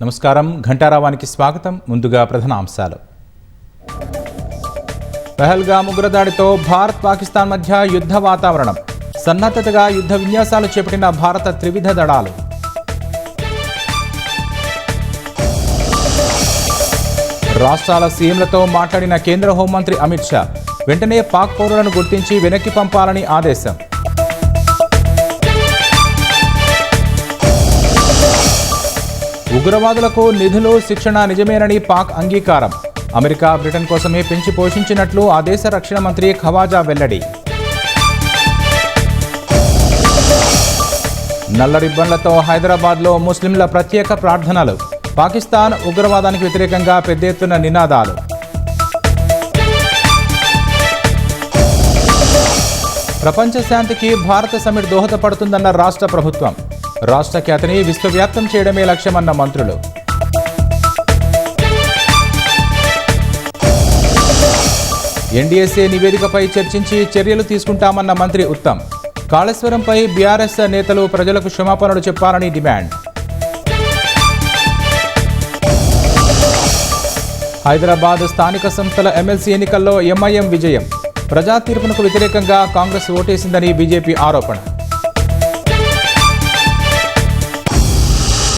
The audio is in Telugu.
నమస్కారం. ఘంటారావానికి స్వాగతం. ముందుగా ప్రధాన అంశాలు. పహల్గామ్ ఉగ్రదాడితో భారత్ పాకిస్తాన్ మధ్య యుద్ధ వాతావరణం. సన్నద్ధతగా యుద్ధ విన్యాసాలు చేపట్టిన భారత త్రివిధ దళాలు. రాష్ట్రాల సీఎంలతో మాట్లాడిన కేంద్ర హోంమంత్రి అమిత్ షా. వెంటనే పాక్ పౌరులను గుర్తించి వెనక్కి పంపాలని ఆదేశం. ఉగ్రవాదులకు నిధులు, శిక్షణ నిజమేనని పాక్ అంగీకారం. అమెరికా, బ్రిటన్ కోసమే పెంచి పోషించినట్లు ఆ దేశ రక్షణ మంత్రి ఖవాజా వెల్లడి. నల్ల రిబ్బన్లతో హైదరాబాద్లో ముస్లింల ప్రత్యేక ప్రార్థనలు. పాకిస్తాన్ ఉగ్రవాదానికి వ్యతిరేకంగా పెద్ద ఎత్తున నినాదాలు. ప్రపంచ శాంతికి భారత సమిట్ దోహదపడుతుందన్న రాష్ట్ర ప్రభుత్వం. రాష్ట్ర ఖ్యాతిని విశ్వవ్యాప్తం చేయడమే లక్ష్యమన్న మంత్రులు. ఎన్డీఎస్ఏ నివేదికపై చర్చించి చర్యలు తీసుకుంటామన్న మంత్రి ఉత్తమ్. కాళేశ్వరంపై బీఆర్ఎస్ నేతలు ప్రజలకు క్షమాపణలు చెప్పాలని డిమాండ్. హైదరాబాద్ స్థానిక సంస్థల ఎమ్మెల్సీ ఎన్నికల్లో ఎంఐఎం విజయం. ప్రజా తీర్పునకు వ్యతిరేకంగా కాంగ్రెస్ ఓటేసిందని బీజేపీ ఆరోపణ.